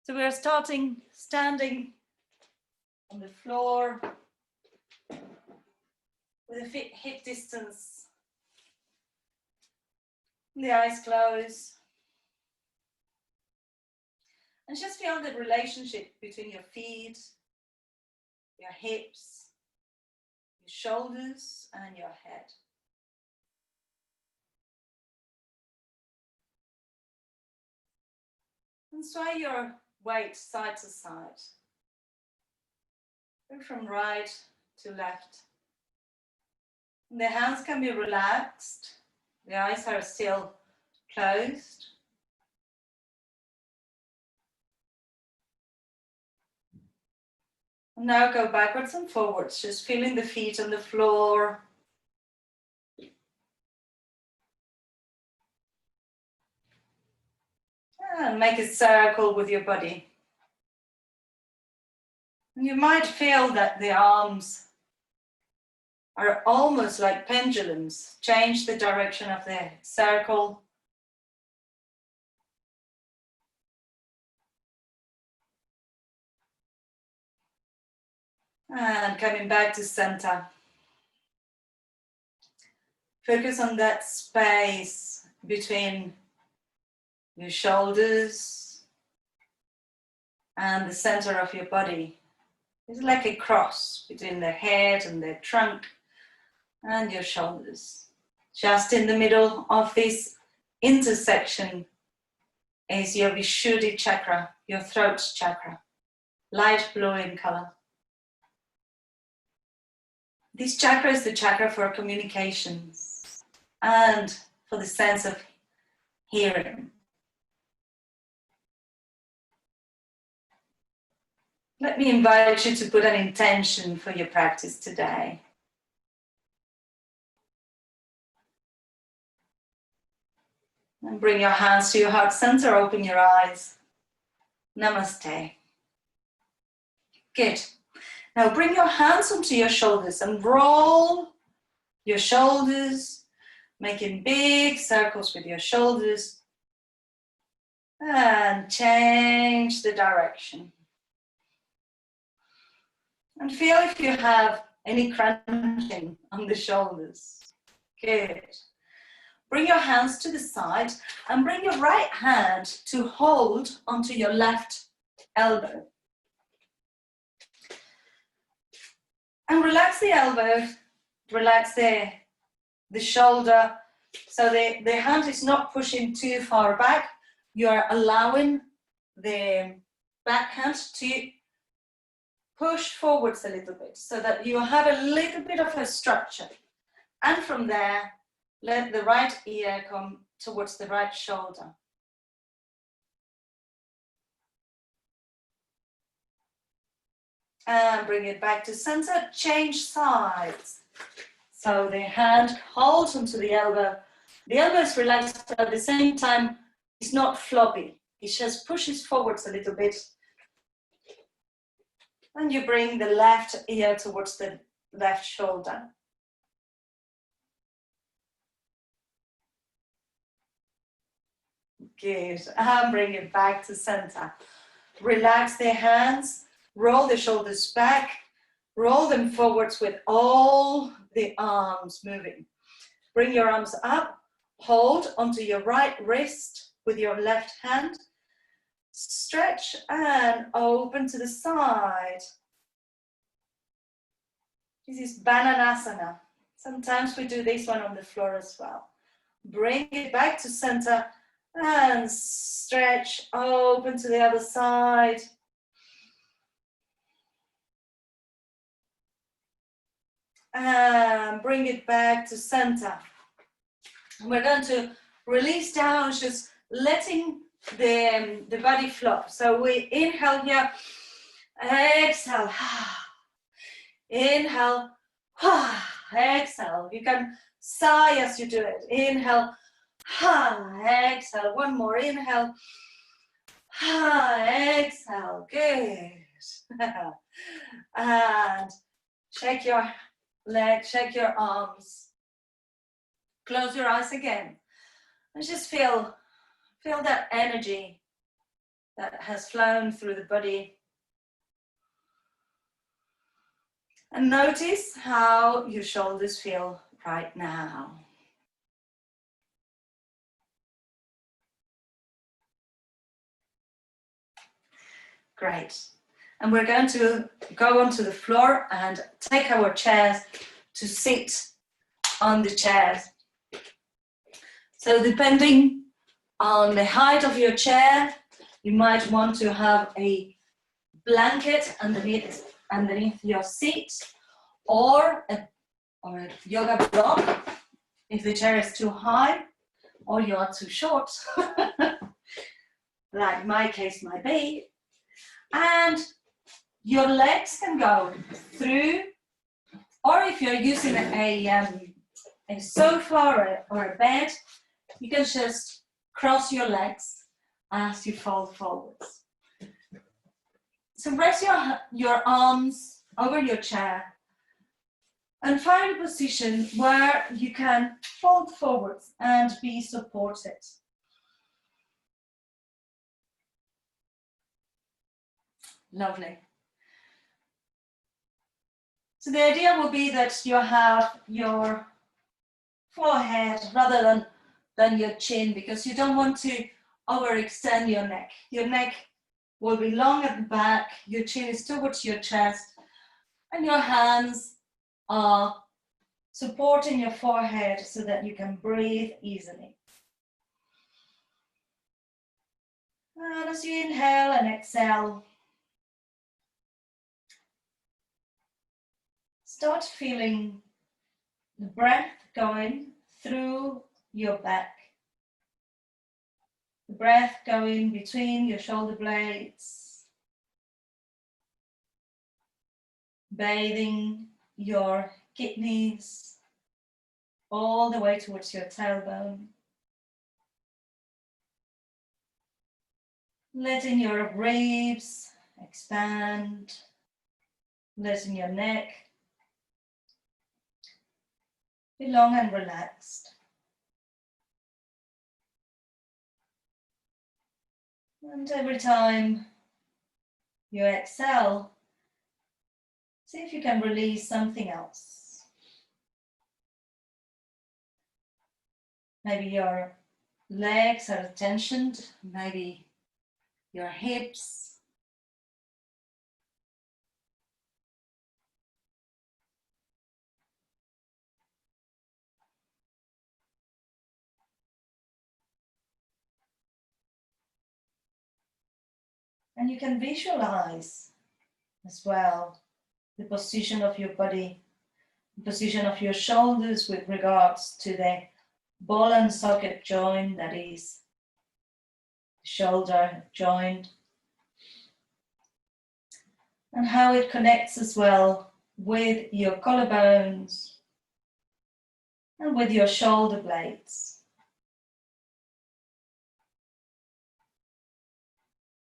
So we're standing on the floor with a hip distance, the eyes closed. And just feel the relationship between your feet, your hips, your shoulders, and your head. And sway your weight side to side. Go from right to left. And the hands can be relaxed. The eyes are still closed. And now go backwards and forwards, just feeling the feet on the floor. And make a circle with your body. And you might feel that the arms are almost like pendulums. Change the direction of the circle. And coming back to center. Focus on that space between your shoulders and the center of your body. It's like a cross between the head and the trunk and your shoulders. Just in the middle of this intersection is your Vishuddhi chakra, your throat chakra, light blue in color. This chakra is the chakra for communications and for the sense of hearing. Let me invite you to put an intention for your practice today. And bring your hands to your heart center, open your eyes. Namaste. Good. Now bring your hands onto your shoulders and roll your shoulders, making big circles with your shoulders. And change the direction. And feel if you have any crunching on the shoulders. Good. Bring your hands to the side and bring your right hand to hold onto your left elbow. And relax the elbow, relax the shoulder, so the hand is not pushing too far back. You are allowing the back hand to push forwards a little bit so that you have a little bit of a structure. And from there, let the right ear come towards the right shoulder. And bring it back to center, change sides. So the hand holds onto the elbow. The elbow is relaxed, but at the same time, it's not floppy. It just pushes forwards a little bit. And you bring the left ear towards the left shoulder. Good. And bring it back to center. Relax the hands. Roll the shoulders back, roll them forwards with all the arms moving. Bring your arms up, hold onto your right wrist with your left hand. Stretch and open to the side. This is Bananasana. Sometimes we do this one on the floor as well. Bring it back to center and stretch, open to the other side. And bring it back to center. We're going to release down, just letting the body flop. So we inhale here, exhale, inhale, exhale. You can sigh as you do it. Inhale, exhale. One more, inhale, exhale. Good. And shake your legs, shake your arms. Close your eyes again. And just feel that energy that has flown through the body. And notice how your shoulders feel right now. Great. And we're going to go onto the floor and take our chairs to sit on the chairs. So depending on the height of your chair, you might want to have a blanket underneath your seat, or a yoga block if the chair is too high or you are too short, like my case might be. And your legs can go through, or if you're using a sofa or a bed, you can just cross your legs as you fold forwards. So rest your arms over your chair and find a position where you can fold forwards and be supported. Lovely. So the idea will be that you have your forehead rather than your chin, because you don't want to overextend your neck. Your neck will be long at the back, your chin is towards your chest, and your hands are supporting your forehead so that you can breathe easily. And as you inhale and exhale, start feeling the breath going through your back. The breath going between your shoulder blades, bathing your kidneys all the way towards your tailbone. Letting your ribs expand, letting your neck be long and relaxed. And every time you exhale, see if you can release something else. Maybe your legs are tensioned, maybe your hips. And you can visualize as well the position of your body, the position of your shoulders with regards to the ball and socket joint, that is the shoulder joint, and how it connects as well with your collarbones and with your shoulder blades.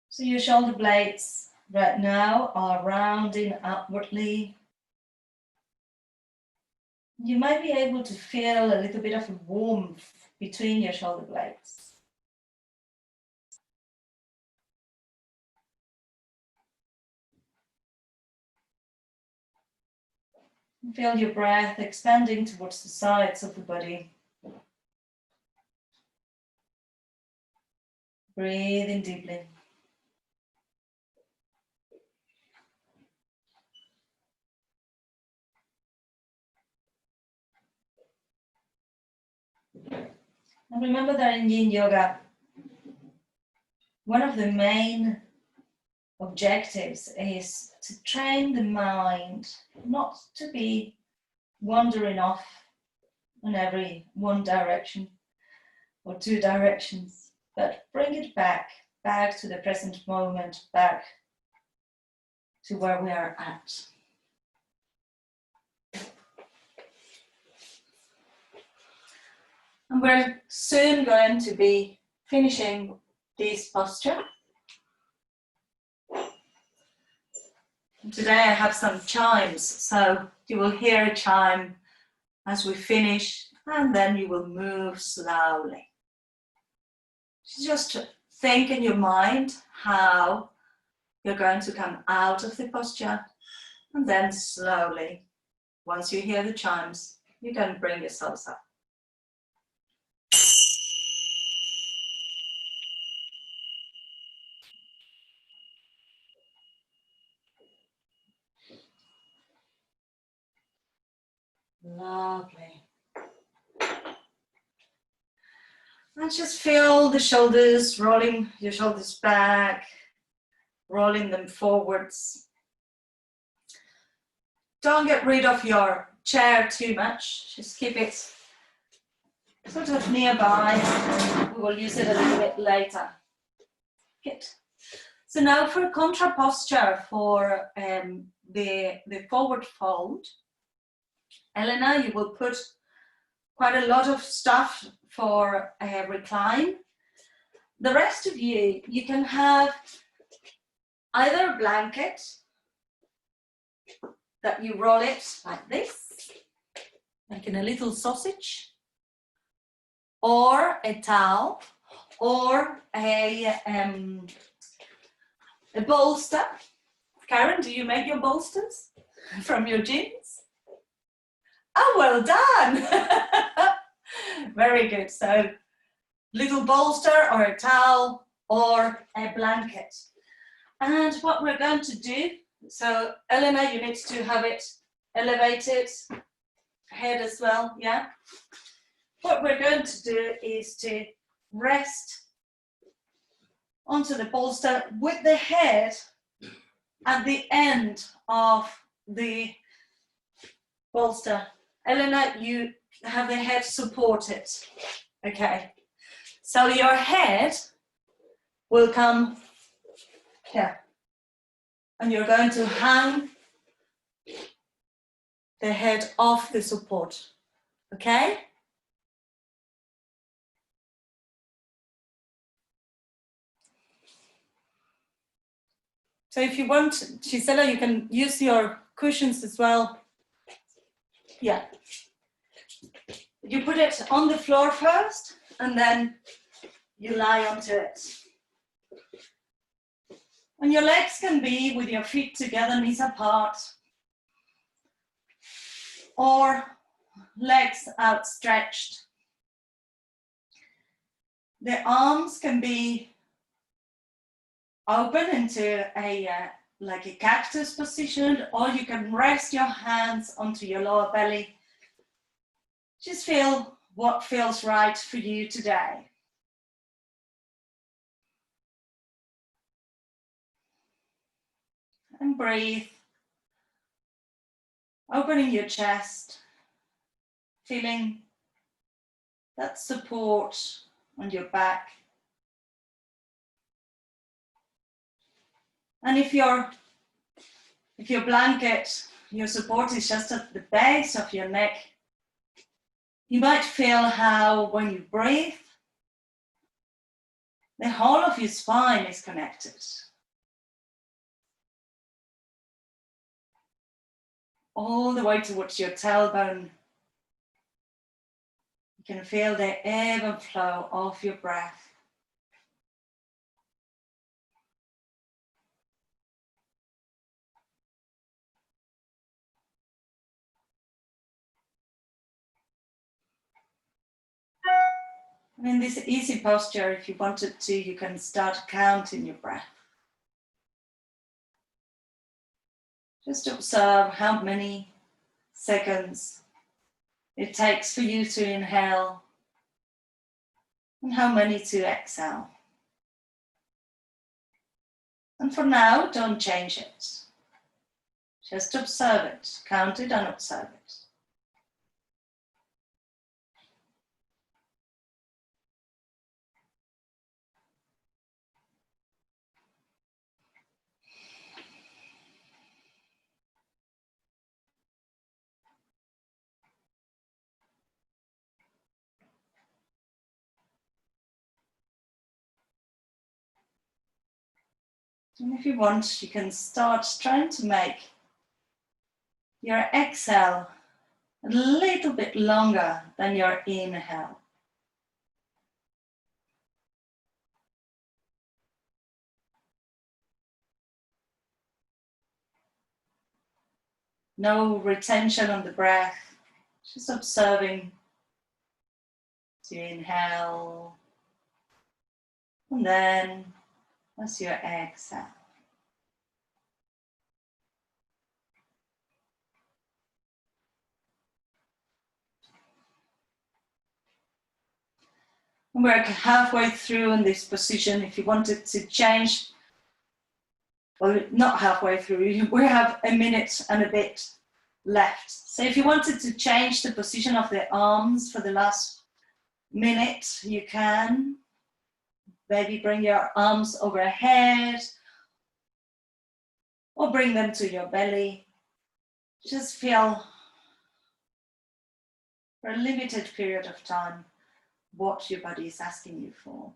So your shoulder blades right now are rounding upwardly. You might be able to feel a little bit of warmth between your shoulder blades. Feel your breath expanding towards the sides of the body. Breathe in deeply. And remember that in Yin Yoga, one of the main objectives is to train the mind not to be wandering off in every one direction or two directions, but bring it back to the present moment, back to where we are at. And we're soon going to be finishing this posture. And today I have some chimes, so you will hear a chime as we finish, and then you will move slowly. Just think in your mind how you're going to come out of the posture, and then slowly, once you hear the chimes, you can bring yourselves up. Lovely. And just feel the shoulders, rolling your shoulders back, rolling them forwards. Don't get rid of your chair too much. Just keep it sort of nearby. We will use it a little bit later. Good. So now for contra posture, for the forward fold, Elena, you will put quite a lot of stuff for recline. The rest of you, you can have either a blanket that you roll it like this, like in a little sausage, or a towel, or a bolster. Karen, do you make your bolsters from your jeans? Oh, well done. Very good. So little bolster or a towel or a blanket. And what we're going to do, so Elena, you need to have it elevated, head as well, yeah? What we're going to do is to rest onto the bolster with the head at the end of the bolster. Elena, you have the head supported, okay? So your head will come here, and you're going to hang the head off the support, okay? So if you want, Gisela, you can use your cushions as well. Yeah. You put it on the floor first, and then you lie onto it. And your legs can be with your feet together, knees apart, or legs outstretched. The arms can be open into a like a cactus position, or you can rest your hands onto your lower belly. Just feel what feels right for you today. And breathe, opening your chest, feeling that support on your back. And if your blanket, your support is just at the base of your neck, you might feel how when you breathe, the whole of your spine is connected. All the way towards your tailbone. You can feel the ebb and flow of your breath. And in this easy posture, if you wanted to, you can start counting your breath. Just observe how many seconds it takes for you to inhale and how many to exhale. And for now, don't change it. Just observe it, count it and observe it. And if you want, you can start trying to make your exhale a little bit longer than your inhale. No retention on the breath, just observing as you inhale, and then as you exhale. And we're halfway through in this position. If you wanted to change, well, not halfway through, we have a minute and a bit left. So if you wanted to change the position of the arms for the last minute, you can. Maybe bring your arms overhead or bring them to your belly. Just feel for a limited period of time what your body is asking you for.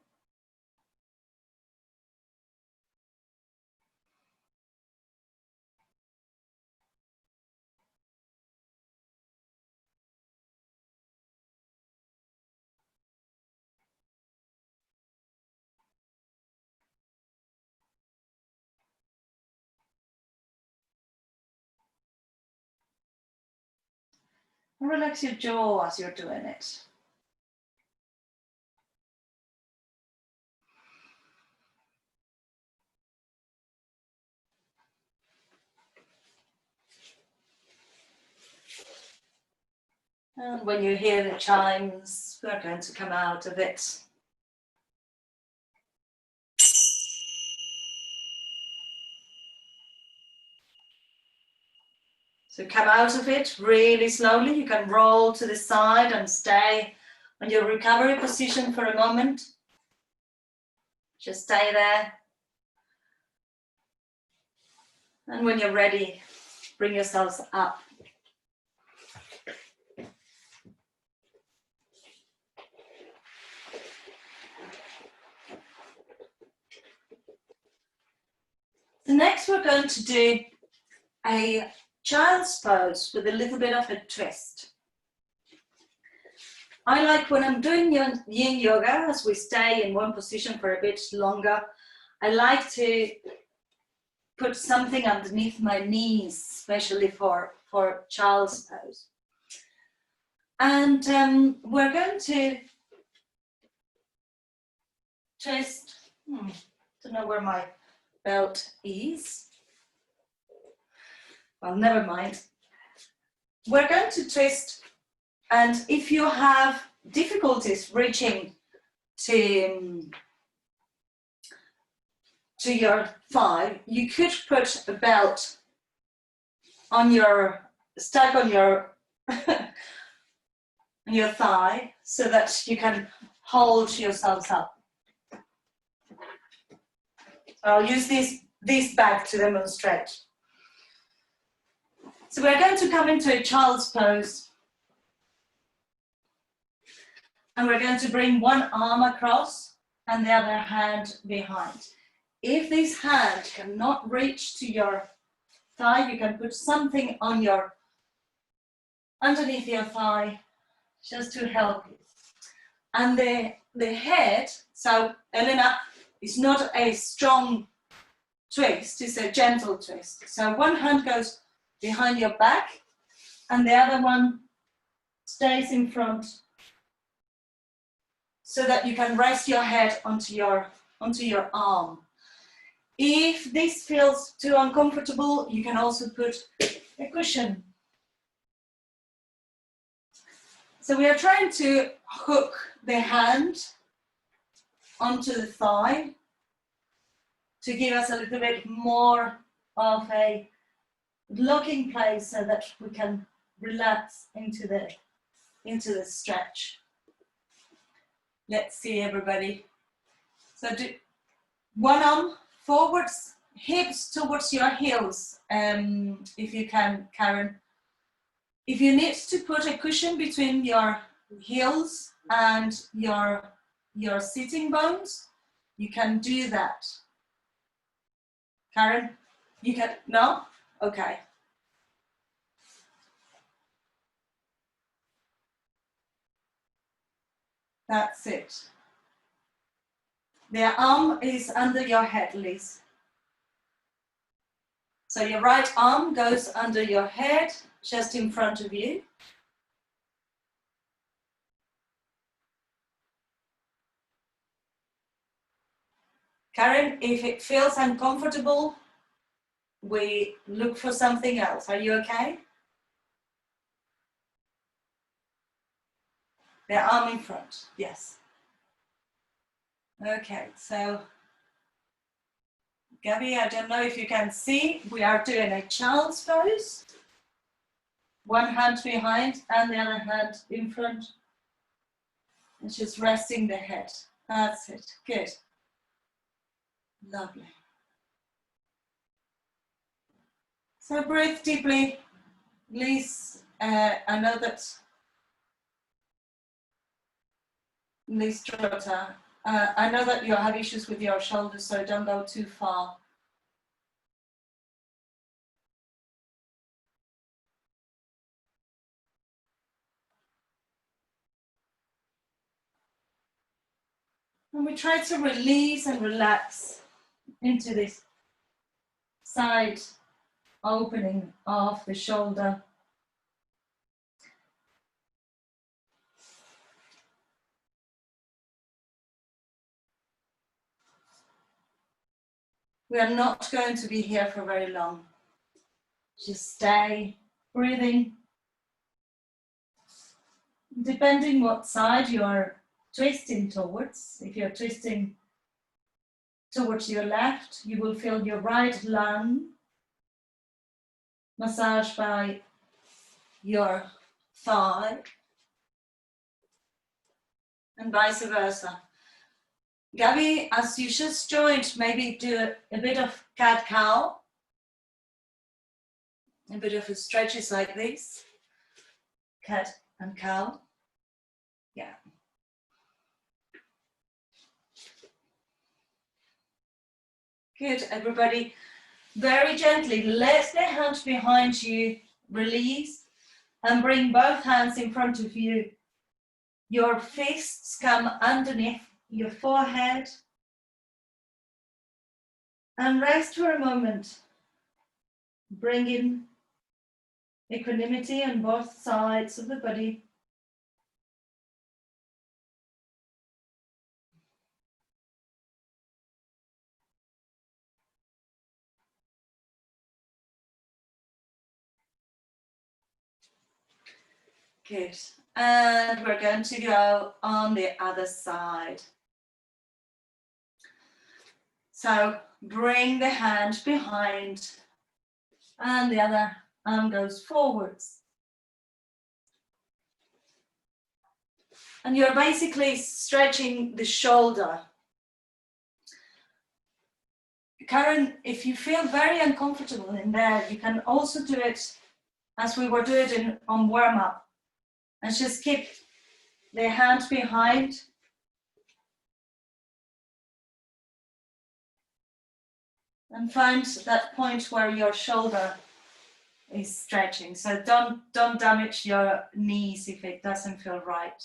And relax your jaw as you're doing it. And when you hear the chimes, we're going to come out of it. So come out of it really slowly. You can roll to the side and stay on your recovery position for a moment. Just stay there. And when you're ready, bring yourselves up. So next we're going to do a child's pose with a little bit of a twist. I like when I'm doing Yin Yoga, as we stay in one position for a bit longer, I like to put something underneath my knees, especially for child's pose. And we're going to twist, don't know where my belt is. Well, never mind. We're going to twist, and if you have difficulties reaching to your thigh, you could put a belt on stuck on your on your thigh so that you can hold yourselves up. I'll use this bag to demonstrate. So we're going to come into a child's pose. And we're going to bring one arm across and the other hand behind. If this hand cannot reach to your thigh, you can put something on underneath your thigh just to help you. And the head, so Elena, is not a strong twist, it's a gentle twist. So one hand goes behind your back and the other one stays in front so that you can rest your head onto your arm. If this feels too uncomfortable, you can also put a cushion. So we are trying to hook the hand onto the thigh to give us a little bit more of a locking place so that we can relax into the stretch. Let's see, everybody. So do one arm forwards, hips towards your heels, if you can, Karen. If you need to put a cushion between your heels and your sitting bones, you can do that. Karen, you can, no? Okay. That's it. The arm is under your head, Liz. So your right arm goes under your head, just in front of you. Karen, if it feels uncomfortable, we look for something else. Are you okay? The arm in front, yes. Okay, so Gabby, I don't know if you can see, we are doing a child's pose. One hand behind and the other hand in front. And just resting the head. That's it, good. Lovely. So breathe deeply. Please, I know that Liz Trotter, I know that you have issues with your shoulders, so don't go too far. And we try to release and relax into this side opening of the shoulder. We are not going to be here for very long. Just stay breathing. Depending what side you are twisting towards, if you're twisting towards your left, you will feel your right lung massaged by your thigh, and vice versa. Gabby, as you just joined, maybe do a bit of cat-cow, a bit of stretches like this, cat and cow. Yeah. Good, everybody. Very gently, let the hand behind you release and bring both hands in front of you. Your fists come underneath your forehead and rest for a moment. Bring in equanimity on both sides of the body. Good. And we're going to go on the other side. So bring the hand behind and the other arm goes forwards. And you're basically stretching the shoulder. Karen, if you feel very uncomfortable in there, you can also do it as we were doing it on warm-up. And just keep the hand behind. And find that point where your shoulder is stretching. So don't damage your knees if it doesn't feel right.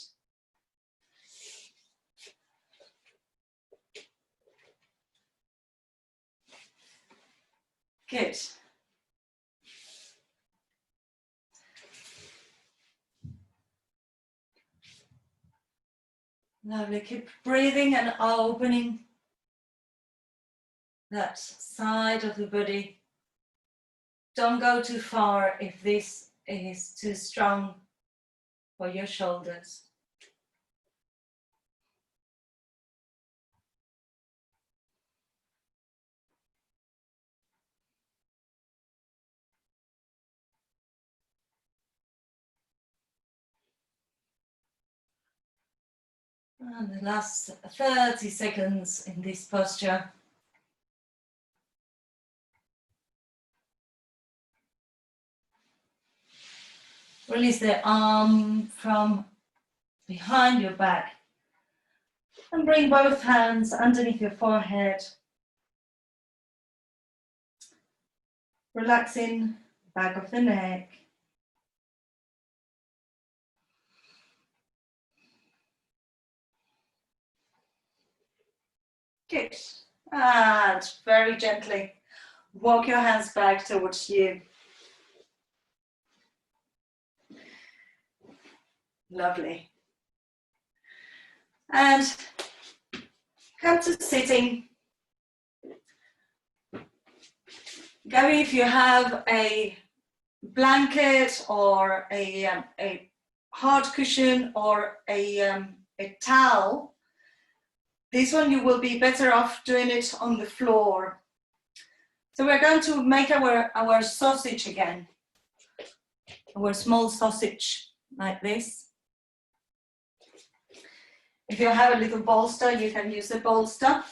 Good. Lovely. Keep breathing and opening that side of the body. Don't go too far if this is too strong for your shoulders. And the last 30 seconds in this posture. Release the arm from behind your back and bring both hands underneath your forehead. Relaxing back of the neck. Good. And very gently walk your hands back towards you. Lovely. And come to sitting. Gary, if you have a blanket or a hard cushion or a towel, this one you will be better off doing it on the floor. So we're going to make our sausage again, our small sausage like this. If you have a little bolster, you can use a bolster.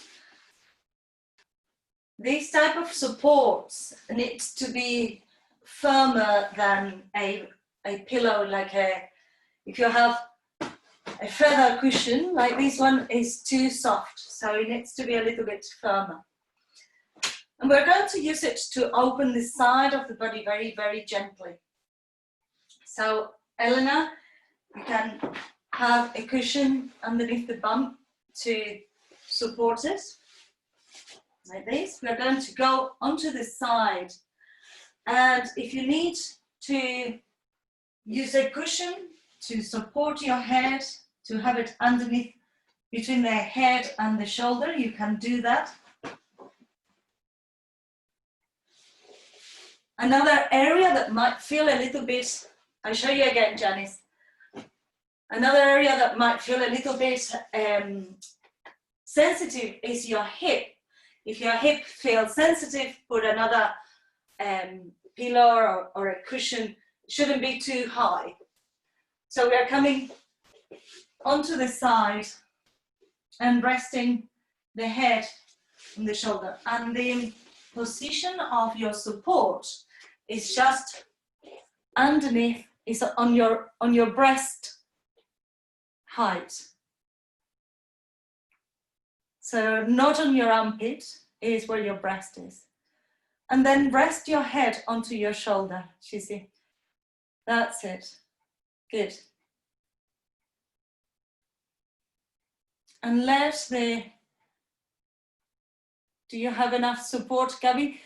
These type of supports need to be firmer than a pillow, like if you have a feather cushion, like this one is too soft, so it needs to be a little bit firmer. And we're going to use it to open the side of the body very, very gently. So, Elena, you can have a cushion underneath the bum to support it, like this. We're going to go onto the side. And if you need to use a cushion to support your head, to have it underneath between the head and the shoulder, you can do that. Another area that might feel a little bit, I'll show you again, Janice. Another area that might feel a little bit sensitive is your hip. If your hip feels sensitive, put another pillow or a cushion. It shouldn't be too high. So we are coming onto the side and resting the head on the shoulder. And the position of your support is just underneath, is on your breast height. So not on your armpit, is where your breast is. And then rest your head onto your shoulder, Shizzy. That's it. Good. And let the, do you have enough support, Gabby?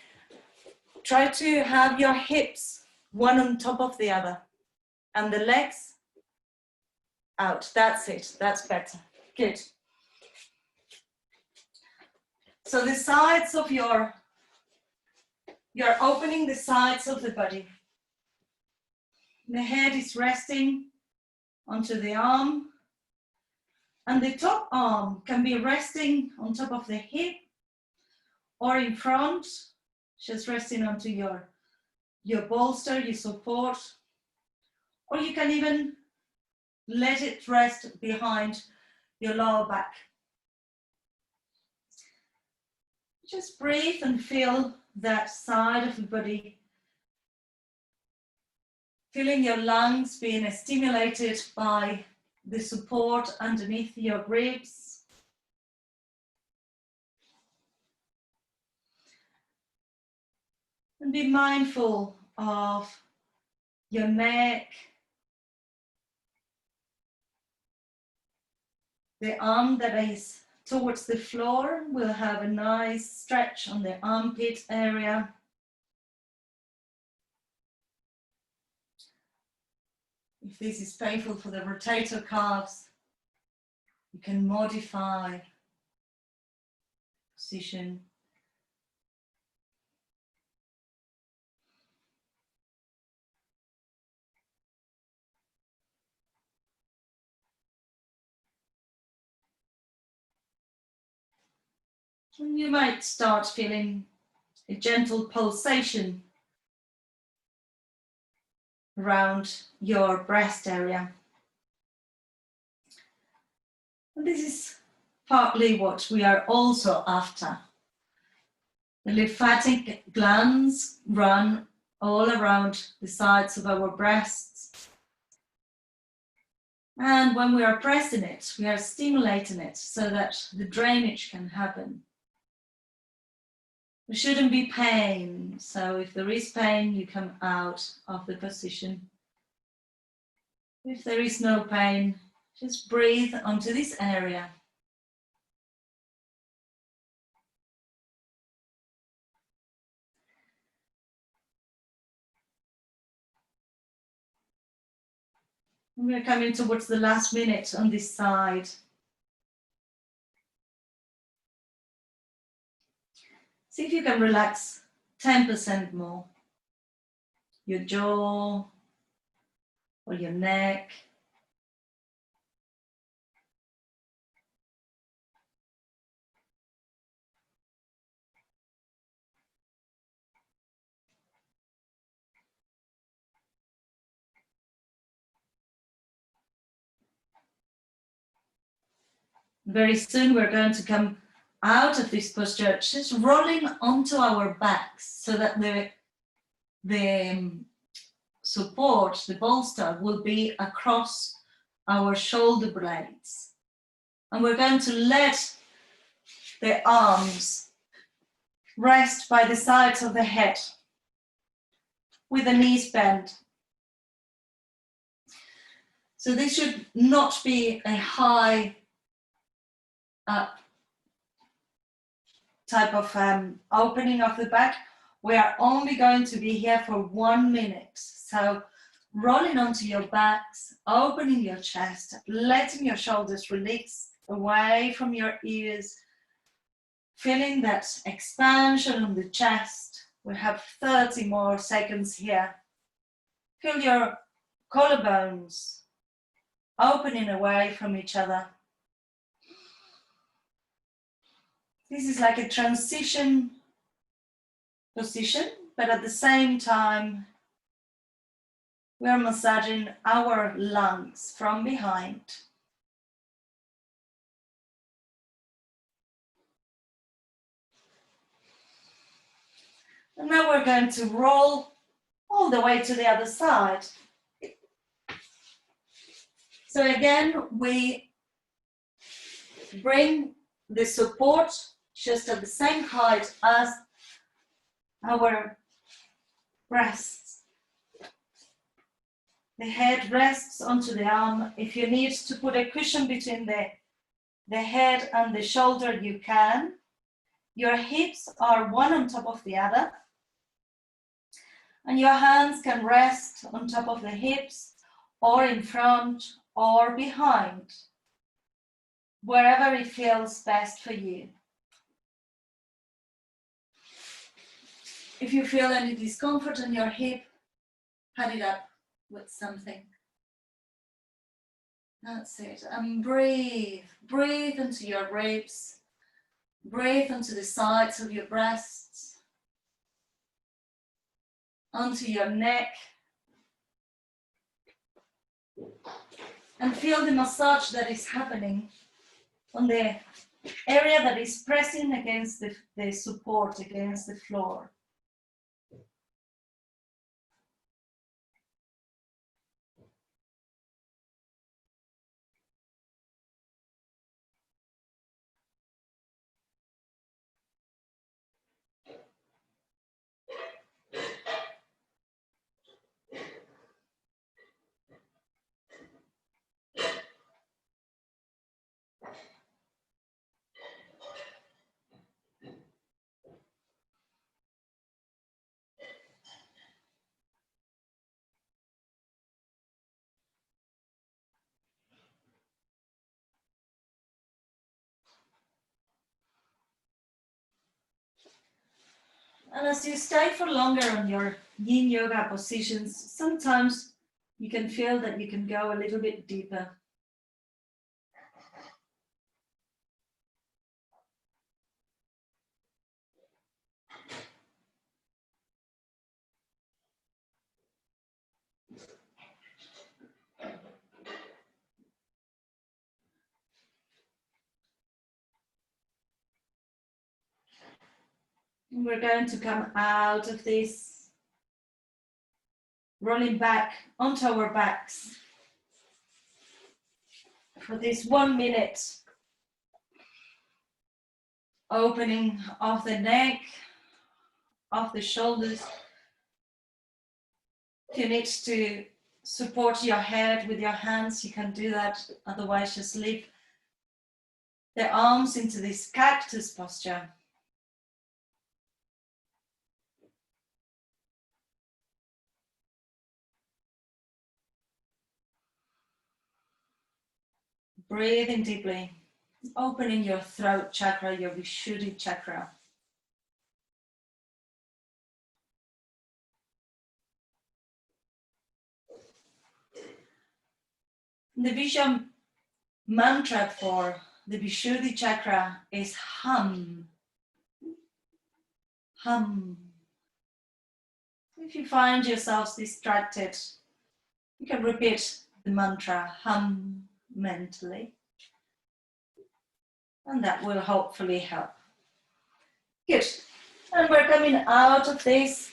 Try to have your hips one on top of the other and the legs out. That's it. That's better. Good. So the sides of you're opening the sides of the body. The head is resting onto the arm, and the top arm can be resting on top of the hip or in front, just resting onto your bolster, your support, or you can even let it rest behind your lower back. Just breathe and feel that side of the body. Feeling your lungs being stimulated by the support underneath your ribs. And be mindful of your neck, the arm that is towards the floor will have a nice stretch on the armpit area. If this is painful for the rotator cuffs, you can modify position. And you might start feeling a gentle pulsation around your breast area. And this is partly what we are also after. The lymphatic glands run all around the sides of our breasts. And when we are pressing it, we are stimulating it so that the drainage can happen. There shouldn't be pain, so if there is pain, you come out of the position. If there is no pain, just breathe onto this area. We're coming towards the last minute on this side. See if you can relax 10% more. Your jaw or your neck. Very soon we're going to come out of this posture, just rolling onto our backs so that the support, the bolster, will be across our shoulder blades. And we're going to let the arms rest by the sides of the head with the knees bent. So this should not be a high up type of opening of the back. We are only going to be here for 1 minute. So rolling onto your backs, opening your chest, letting your shoulders release away from your ears, feeling that expansion on the chest. We have 30 more seconds here. Feel your collarbones opening away from each other. This is like a transition position, but at the same time, we are massaging our lungs from behind. And now we're going to roll all the way to the other side. So again, we bring the support just at the same height as our breasts. The head rests onto the arm. If you need to put a cushion between the head and the shoulder, you can. Your hips are one on top of the other. And your hands can rest on top of the hips or in front or behind, wherever it feels best for you. If you feel any discomfort in your hip, pad it up with something. That's it. And breathe. Breathe into your ribs. Breathe into the sides of your breasts. Onto your neck. And feel the massage that is happening on the area that is pressing against the support, against the floor. And as you stay for longer on your Yin Yoga positions, sometimes you can feel that you can go a little bit deeper. And we're going to come out of this, rolling back onto our backs for this 1 minute. Opening of the neck, of the shoulders. If you need to support your head with your hands, you can do that. Otherwise, just leave the arms into this cactus posture. Breathing deeply, opening your throat chakra, your Vishuddhi chakra. The Visha mantra for the Vishuddhi chakra is hum. Hum. If you find yourselves distracted, you can repeat the mantra hum mentally, and that will hopefully help. Good. And we're coming out of this,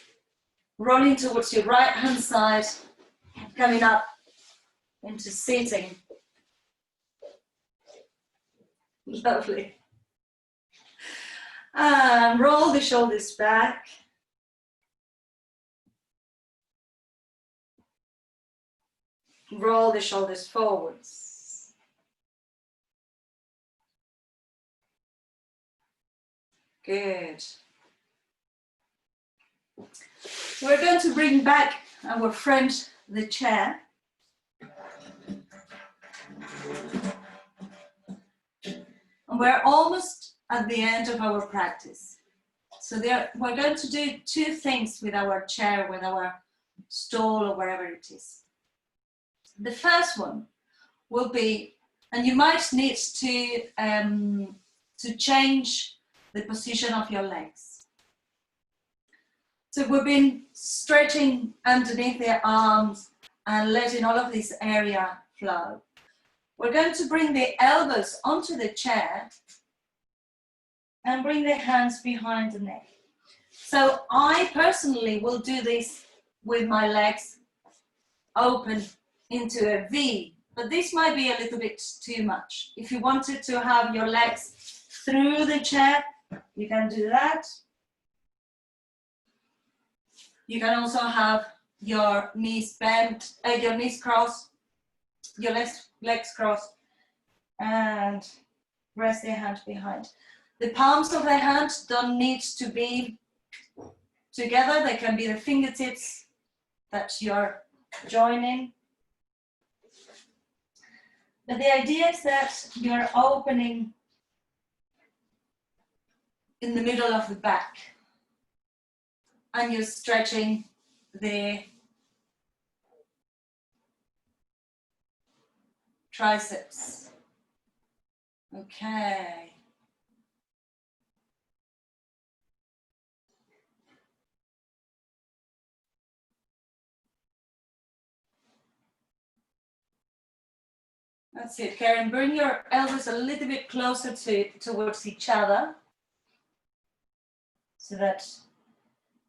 rolling towards your right hand side, coming up into sitting. Lovely. And roll the shoulders back. Roll the shoulders forwards. Good. So we're going to bring back our friend, the chair. And we're almost at the end of our practice. So we're going to do two things with our chair, with our stool, or wherever it is. The first one will be, and you might need to change the position of your legs. So we've been stretching underneath the arms and letting all of this area flow. We're going to bring the elbows onto the chair and bring the hands behind the neck. So I personally will do this with my legs open into a V, but this might be a little bit too much. If you wanted to have your legs through the chair, you can do that. You can also have your knees bent, your knees crossed, your legs crossed, and rest the hand behind. The palms of the hand don't need to be together. They can be the fingertips that you're joining. But the idea is that you're opening in the middle of the back and you're stretching the triceps. Okay. That's it, Karen. Bring your elbows a little bit closer towards each other so that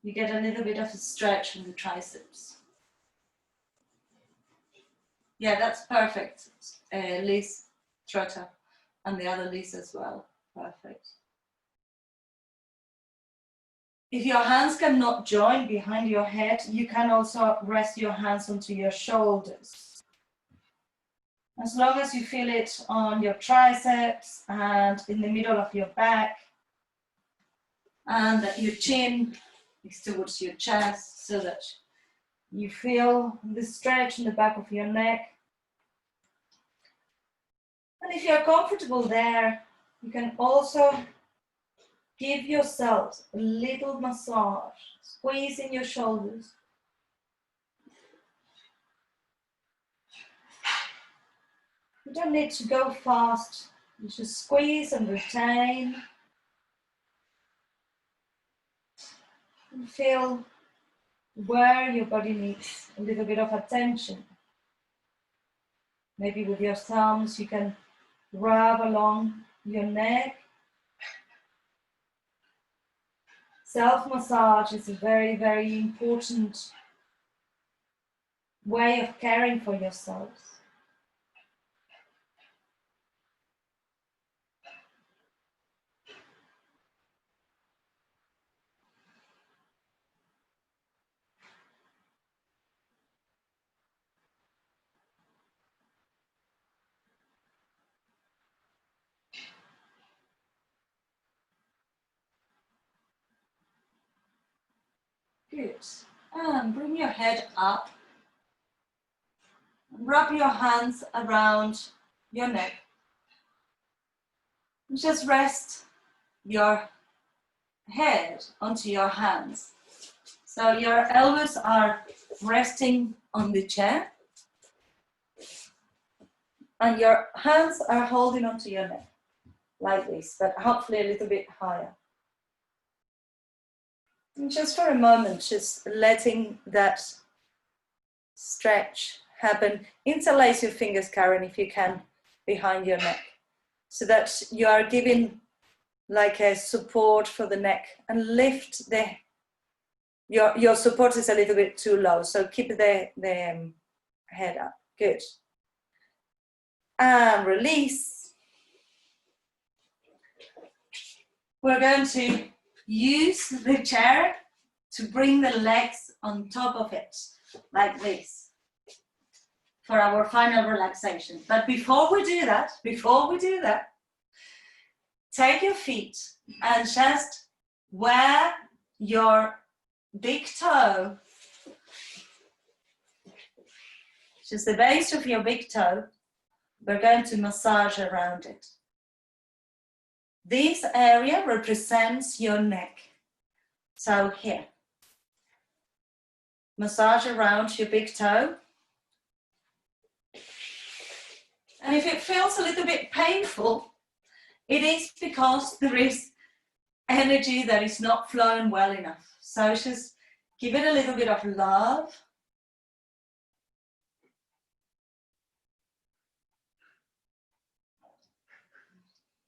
you get a little bit of a stretch from the triceps. Yeah, that's perfect. Liz, Trotter, and the other Liz as well. Perfect. If your hands cannot join behind your head, you can also rest your hands onto your shoulders. As long as you feel it on your triceps and in the middle of your back, and that your chin is towards your chest so that you feel the stretch in the back of your neck. And if you're comfortable there, you can also give yourself a little massage, squeezing your shoulders. You don't need to go fast. You just squeeze and retain. And feel where your body needs a little bit of attention. Maybe with your thumbs you can rub along your neck. Self-massage is a very, very important way of caring for yourselves. Good. And bring your head up. Wrap your hands around your neck. Just rest your head onto your hands. So your elbows are resting on the chair and your hands are holding onto your neck like this, but hopefully a little bit higher. And just for a moment, just letting that stretch happen. Interlace your fingers, Karen, if you can, behind your neck, so that you are giving like a support for the neck, and lift your support is a little bit too low, so keep the head up. Good. And release. We're going to use the chair to bring the legs on top of it, like this, for our final relaxation. But before we do that, take your feet and just where your big toe, just the base of your big toe, we're going to massage around it. This area represents your neck. So here, massage around your big toe. And if it feels a little bit painful, it is because there is energy that is not flowing well enough. So just give it a little bit of love.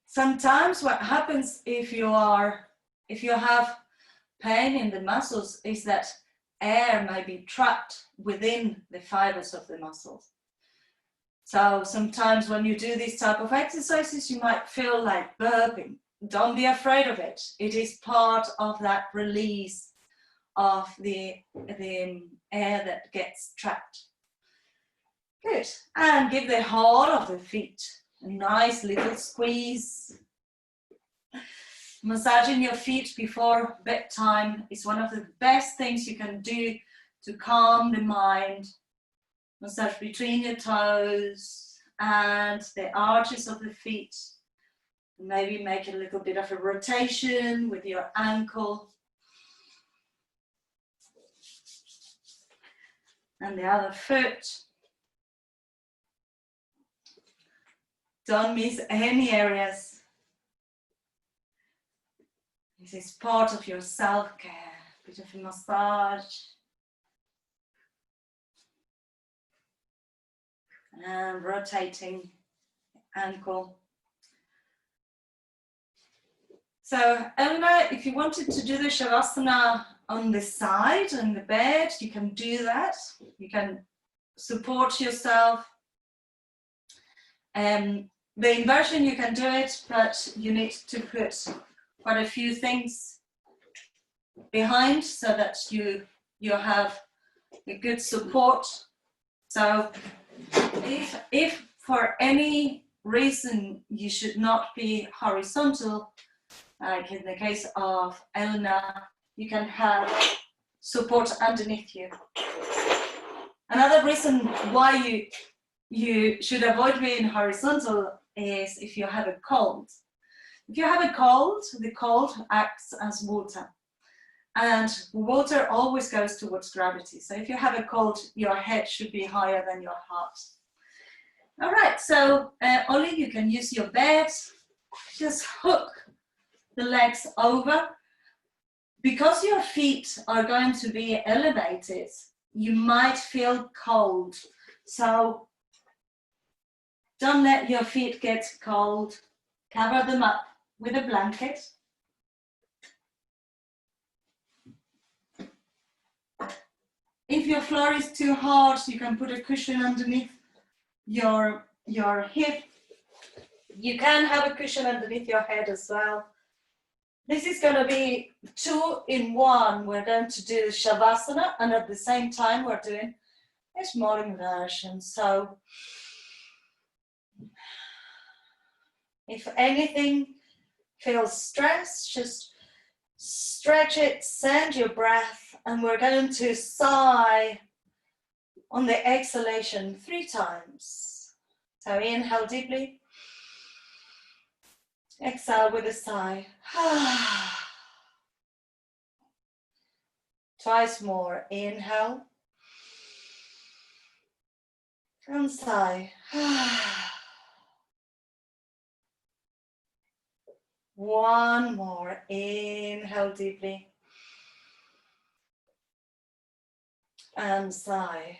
Sometimes what happens if you have pain in the muscles is that air may be trapped within the fibers of the muscles. So sometimes when you do these type of exercises, you might feel like burping. Don't be afraid of it. It is part of that release of the air that gets trapped. Good. And give the whole of the feet a nice little squeeze. Massaging your feet before bedtime is one of the best things you can do to calm the mind. Massage between your toes and the arches of the feet. Maybe make a little bit of a rotation with your ankle. And the other foot. Don't miss any areas. This is part of your self-care, a bit of a massage. And rotating ankle. So Elena, if you wanted to do the Shavasana on the side, on the bed, you can do that. You can support yourself. The inversion, you can do it, but you need to put quite a few things behind so that you have a good support. So if for any reason you should not be horizontal, like in the case of Elena, you can have support underneath you. Another reason why you should avoid being horizontal is if you have a cold. If you have a cold, the cold acts as water. And water always goes towards gravity. So if you have a cold, your head should be higher than your heart. All right, so Ollie, you can use your bed. Just hook the legs over. Because your feet are going to be elevated, you might feel cold. So don't let your feet get cold. Cover them up with a blanket. If your floor is too hard, you can put a cushion underneath your hip. You can have a cushion underneath your head as well. This is going to be 2 in 1. We're going to do Shavasana, and at the same time we're doing a small inversion. So if anything feels stressed, just stretch it, send your breath, and we're going to sigh on the exhalation 3 times. So inhale deeply. Exhale with a sigh. Twice more. Inhale. And sigh. One more. Inhale deeply. And sigh.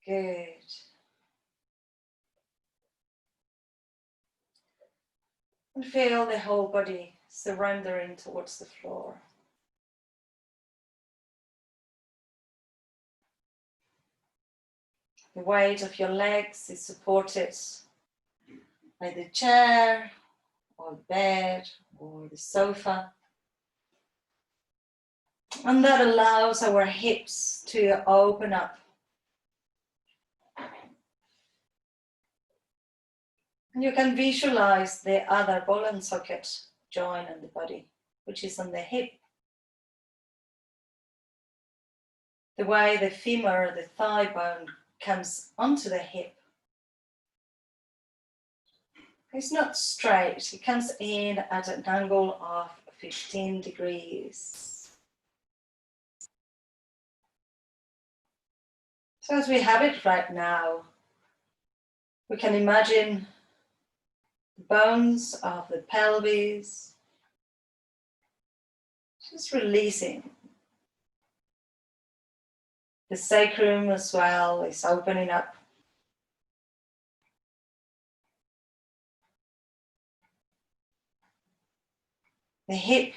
Good. And feel the whole body surrendering towards the floor. The weight of your legs is supported by the chair, or the bed, or the sofa. And that allows our hips to open up. And you can visualize the other ball and socket joint in the body, which is on the hip. The way the femur, the thigh bone, comes onto the hip. It's not straight, it comes in at an angle of 15 degrees. So as we have it right now, we can imagine the bones of the pelvis just releasing. The sacrum as well is opening up. The hip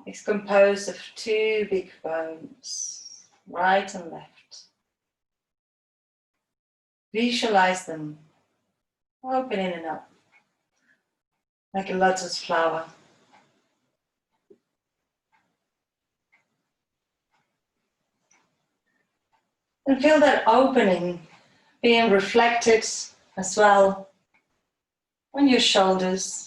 is composed of two big bones, right and left. Visualize them opening and up, like a lotus flower. And feel that opening being reflected as well on your shoulders.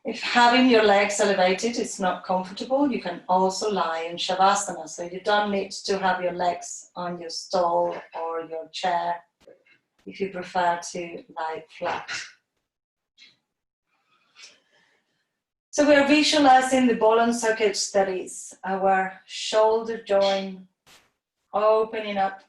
If having your legs elevated is not comfortable, you can also lie in Shavasana. So you don't need to have your legs on your stool or your chair if you prefer to lie flat. So we're visualizing the ball and socket, that is our shoulder joint opening up.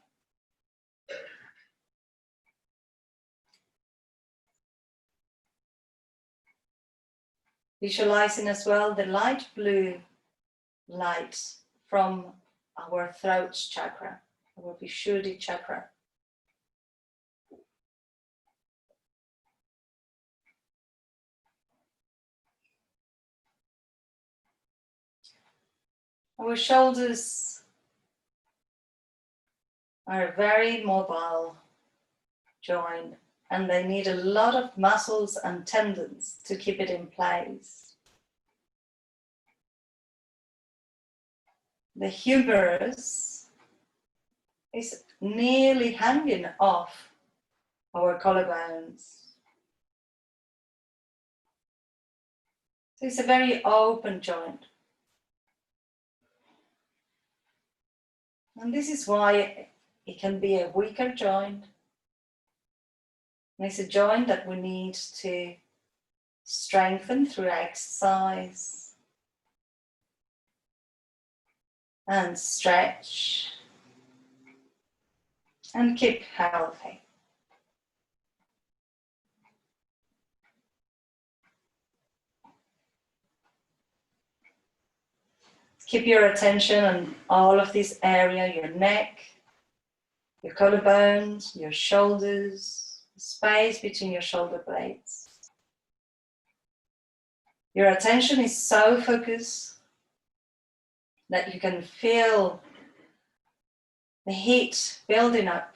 Visualizing as well the light blue light from our throat chakra, our Vishuddhi chakra. Our shoulders are a very mobile joint, and they need a lot of muscles and tendons to keep it in place. The humerus is nearly hanging off our collarbones. So it's a very open joint. And this is why it can be a weaker joint. And it's a joint that we need to strengthen through exercise and stretch and keep healthy. Keep your attention on all of this area, your neck, your collarbones, your shoulders, the space between your shoulder blades. Your attention is so focused that you can feel the heat building up.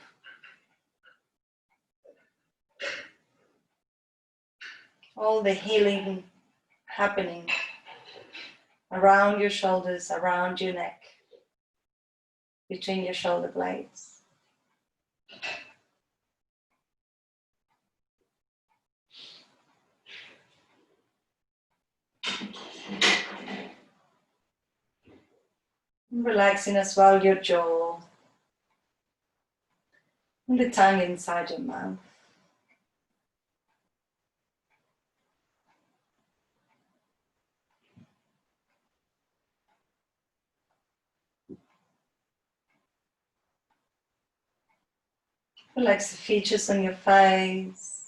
All the healing happening around your shoulders, around your neck, between your shoulder blades. Relaxing as well your jaw and the tongue inside your mouth. Relax the features on your face.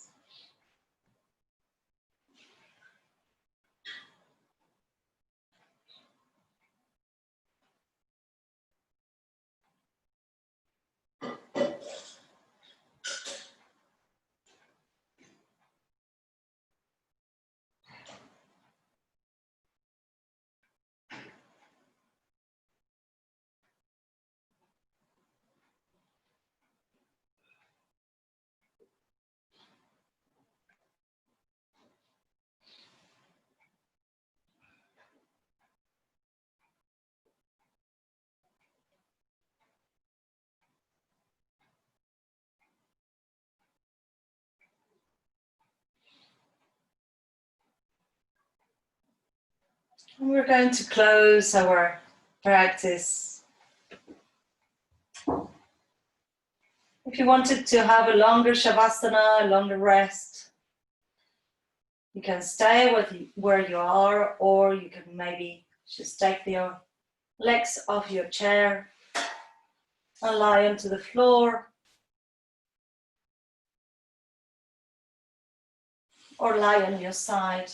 And we're going to close our practice. If you wanted to have a longer Shavasana, a longer rest, you can stay where you are, or you can maybe just take your legs off your chair and lie onto the floor, or lie on your side.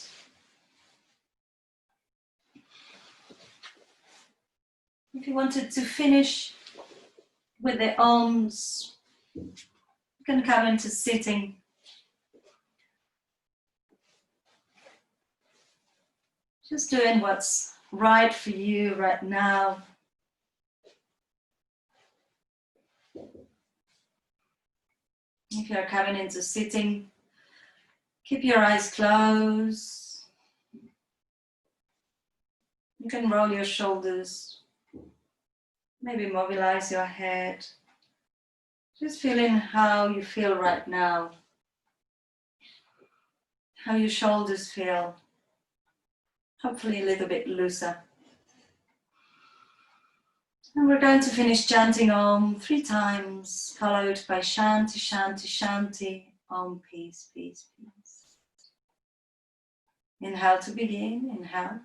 If you wanted to finish with the arms, you can come into sitting. Just doing what's right for you right now. If you're coming into sitting, keep your eyes closed. You can roll your shoulders, maybe mobilize your head. Just feeling how you feel right now, how your shoulders feel. Hopefully a little bit looser. And we're going to finish chanting Om 3 times, followed by Shanti, Shanti, Shanti, Om, peace, peace, peace. Inhale to begin, inhale.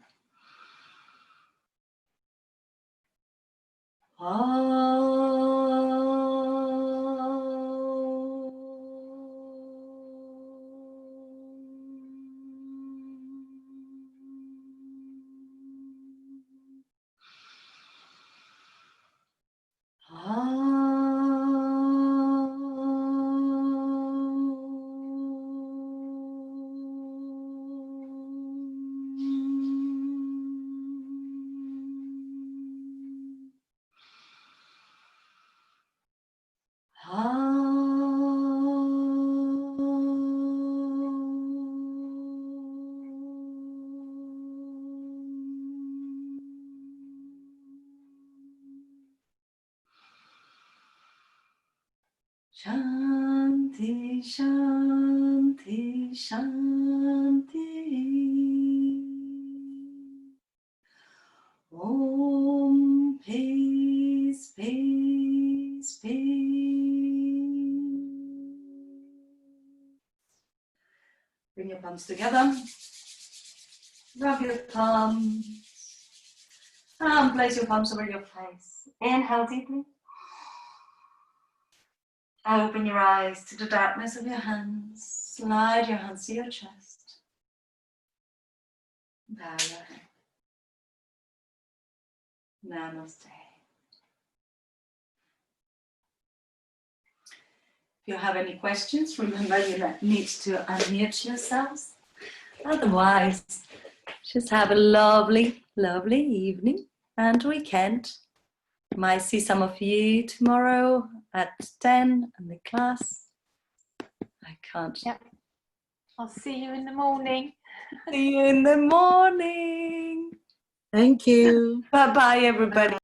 Shanti, Shanti, Shanti. Om, peace, peace, peace. Bring your palms together. Rub your palms. And place your palms over your face. Inhale deeply. Open your eyes to the darkness of your hands. Slide your hands to your chest. Bow your head. Namaste. If you have any questions, remember you need to unmute yourselves. Otherwise, just have a lovely, lovely evening and weekend. Might see some of you tomorrow at 10 in the class. I can't. Yep. I'll see you in the morning. See you in the morning. Thank you. Bye-bye, everybody.